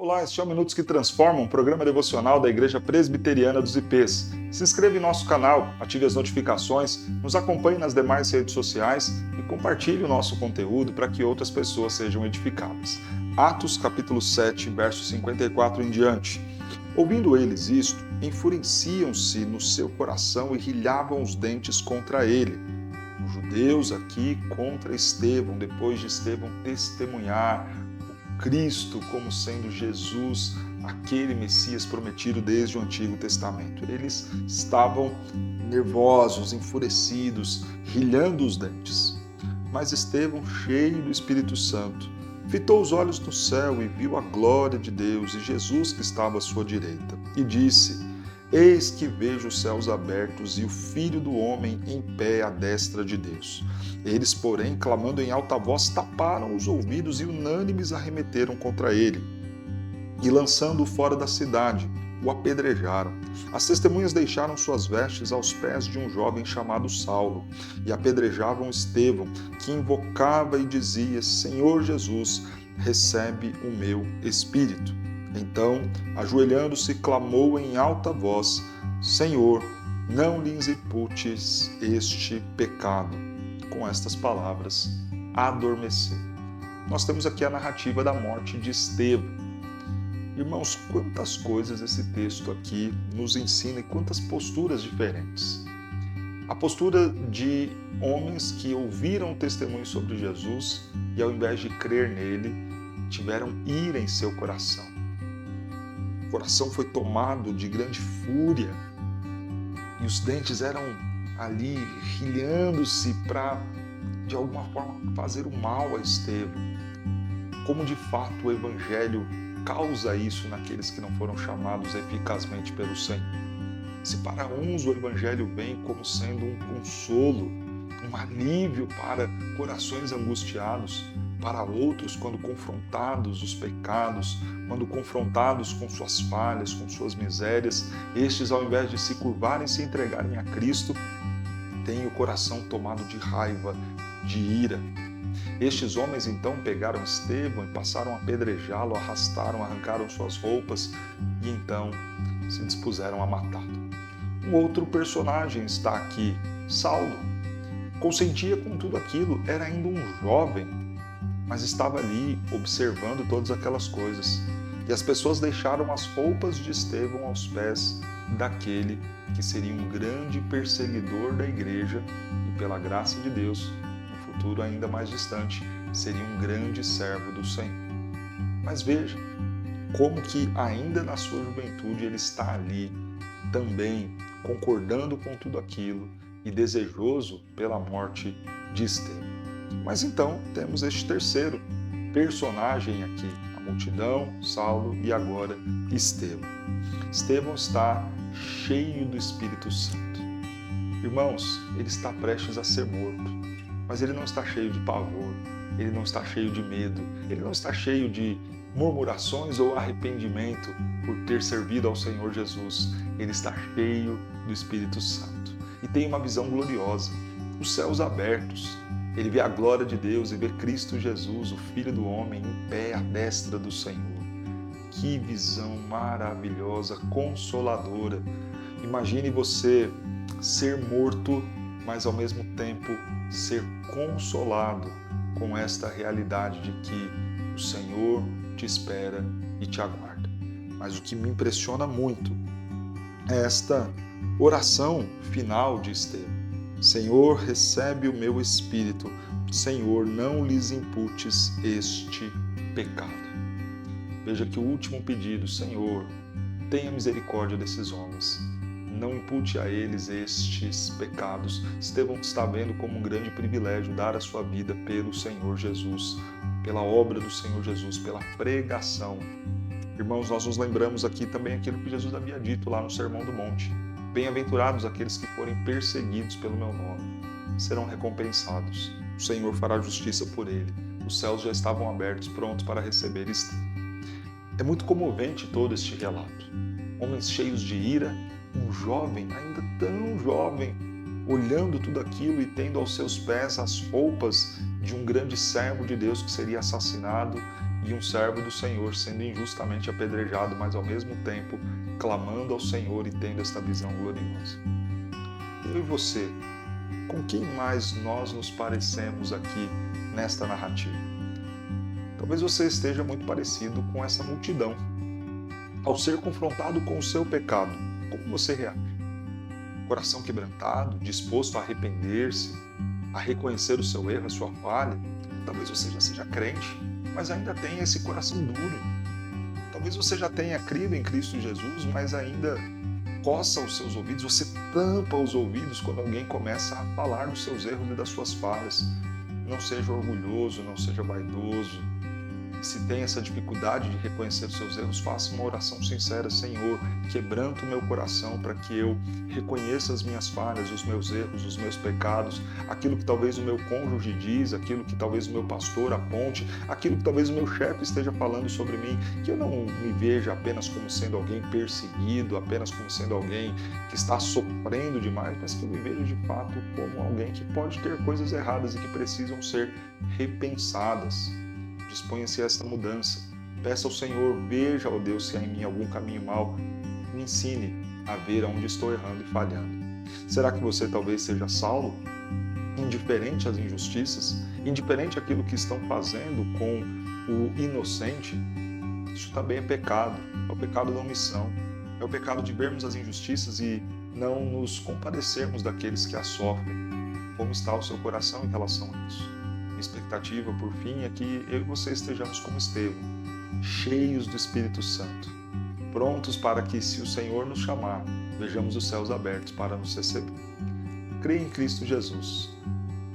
Olá, este é o Minutos que Transformam, um programa devocional da Igreja Presbiteriana dos IPs. Se inscreva em nosso canal, ative as notificações, nos acompanhe nas demais redes sociais e compartilhe o nosso conteúdo para que outras pessoas sejam edificadas. Atos capítulo 7, verso 54 em diante. Ouvindo eles isto, enfureciam-se no seu coração e rilhavam os dentes contra ele. Os judeus aqui contra Estevão, depois de Estevão testemunhar Cristo como sendo Jesus, aquele Messias prometido desde o Antigo Testamento. Eles estavam nervosos, enfurecidos, rilhando os dentes. Mas Estevão, cheio do Espírito Santo, fitou os olhos no céu e viu a glória de Deus e Jesus que estava à sua direita. E disse: Eis que vejo os céus abertos e o Filho do Homem em pé à destra de Deus. Eles, porém, clamando em alta voz, taparam os ouvidos e unânimes arremeteram contra ele. E lançando-o fora da cidade, o apedrejaram. As testemunhas deixaram suas vestes aos pés de um jovem chamado Saulo, e apedrejavam Estevão, que invocava e dizia: Senhor Jesus, recebe o meu espírito. Então, ajoelhando-se, clamou em alta voz: Senhor, não lhes imputes este pecado. Com estas palavras, adormeceu. Nós temos aqui a narrativa da morte de Estevão. Irmãos, quantas coisas esse texto aqui nos ensina e quantas posturas diferentes. A postura de homens que ouviram o testemunho sobre Jesus e, ao invés de crer nele, tiveram ira em seu coração. O coração foi tomado de grande fúria e os dentes eram ali rilhando-se para, de alguma forma, fazer o mal a Estevão. Como de fato o Evangelho causa isso naqueles que não foram chamados eficazmente pelo Senhor. Se para uns o Evangelho vem como sendo um consolo, um alívio para corações angustiados, para outros, quando confrontados os pecados, quando confrontados com suas falhas, com suas misérias, estes, ao invés de se curvarem e se entregarem a Cristo, têm o coração tomado de raiva, de ira. Estes homens então pegaram Estevão e passaram a apedrejá-lo, arrastaram, arrancaram suas roupas e então se dispuseram a matá-lo. Um outro personagem está aqui, Saulo. Consentia com tudo aquilo, era ainda um jovem, mas estava ali observando todas aquelas coisas. E as pessoas deixaram as roupas de Estevão aos pés daquele que seria um grande perseguidor da igreja e, pela graça de Deus, no futuro ainda mais distante, seria um grande servo do Senhor. Mas veja como que ainda na sua juventude ele está ali também concordando com tudo aquilo e desejoso pela morte de Estevão. Mas então temos este terceiro personagem aqui, a multidão, Saulo e agora Estevão. Estevão está cheio do Espírito Santo. Irmãos, ele está prestes a ser morto, mas ele não está cheio de pavor, ele não está cheio de medo, ele não está cheio de murmurações ou arrependimento por ter servido ao Senhor Jesus. Ele está cheio do Espírito Santo e tem uma visão gloriosa, os céus abertos. Ele vê a glória de Deus e vê Cristo Jesus, o Filho do Homem, em pé à destra do Senhor. Que visão maravilhosa, consoladora. Imagine você ser morto, mas ao mesmo tempo ser consolado com esta realidade de que o Senhor te espera e te aguarda. Mas o que me impressiona muito é esta oração final de Estevão. Senhor, recebe o meu espírito. Senhor, não lhes imputes este pecado. Veja que o último pedido: Senhor, tenha misericórdia desses homens. Não impute a eles estes pecados. Estevão está vendo como um grande privilégio dar a sua vida pelo Senhor Jesus, pela obra do Senhor Jesus, pela pregação. Irmãos, nós nos lembramos aqui também aquilo que Jesus havia dito lá no Sermão do Monte. Bem-aventurados aqueles que forem perseguidos pelo meu nome, serão recompensados. O Senhor fará justiça por ele. Os céus já estavam abertos, prontos para receber Estevão. É muito comovente todo este relato. Homens cheios de ira, um jovem, ainda tão jovem, olhando tudo aquilo e tendo aos seus pés as roupas de um grande servo de Deus que seria assassinado e um servo do Senhor sendo injustamente apedrejado, mas ao mesmo tempo clamando ao Senhor e tendo esta visão gloriosa. Eu e você, com quem mais nós nos parecemos aqui nesta narrativa? Talvez você esteja muito parecido com essa multidão. Ao ser confrontado com o seu pecado, como você reage? Coração quebrantado, disposto a arrepender-se, a reconhecer o seu erro, a sua falha? Talvez você já seja crente, mas ainda tenha esse coração duro. Talvez você já tenha crido em Cristo Jesus, mas ainda coça os seus ouvidos, você tampa os ouvidos quando alguém começa a falar dos seus erros e das suas falhas. Não seja orgulhoso, não seja vaidoso. E se tem essa dificuldade de reconhecer os seus erros, faça uma oração sincera: Senhor, quebranta o meu coração para que eu reconheça as minhas falhas, os meus erros, os meus pecados, aquilo que talvez o meu cônjuge diz, aquilo que talvez o meu pastor aponte, aquilo que talvez o meu chefe esteja falando sobre mim, que eu não me veja apenas como sendo alguém perseguido, apenas como sendo alguém que está sofrendo demais, mas que eu me veja de fato como alguém que pode ter coisas erradas e que precisam ser repensadas. Disponha-se a esta mudança. Peça ao Senhor: veja, ó Deus, se há em mim algum caminho mau. Me ensine a ver aonde estou errando e falhando. Será que você talvez seja Saulo? Indiferente às injustiças? Indiferente àquilo que estão fazendo com o inocente? Isso também é pecado. É o pecado da omissão. É o pecado de vermos as injustiças e não nos compadecermos daqueles que as sofrem. Como está o seu coração em relação a isso? Minha expectativa, por fim, é que eu e você estejamos como Estevão, cheios do Espírito Santo, prontos para que, se o Senhor nos chamar, vejamos os céus abertos para nos receber. Creia em Cristo Jesus.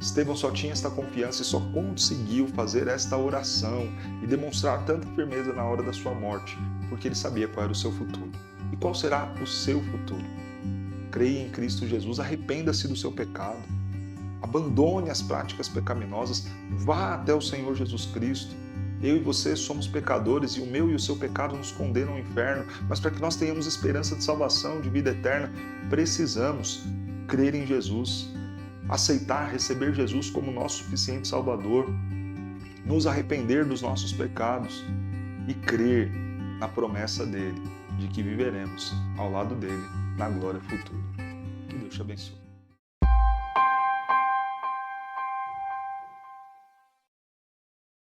Estevão só tinha esta confiança e só conseguiu fazer esta oração e demonstrar tanta firmeza na hora da sua morte, porque ele sabia qual era o seu futuro. E qual será o seu futuro? Creia em Cristo Jesus, arrependa-se do seu pecado. Abandone as práticas pecaminosas, vá até o Senhor Jesus Cristo. Eu e você somos pecadores e o meu e o seu pecado nos condenam ao inferno, mas para que nós tenhamos esperança de salvação, de vida eterna, precisamos crer em Jesus, aceitar, receber Jesus como nosso suficiente Salvador, nos arrepender dos nossos pecados e crer na promessa dele de que viveremos ao lado dele na glória futura. Que Deus te abençoe.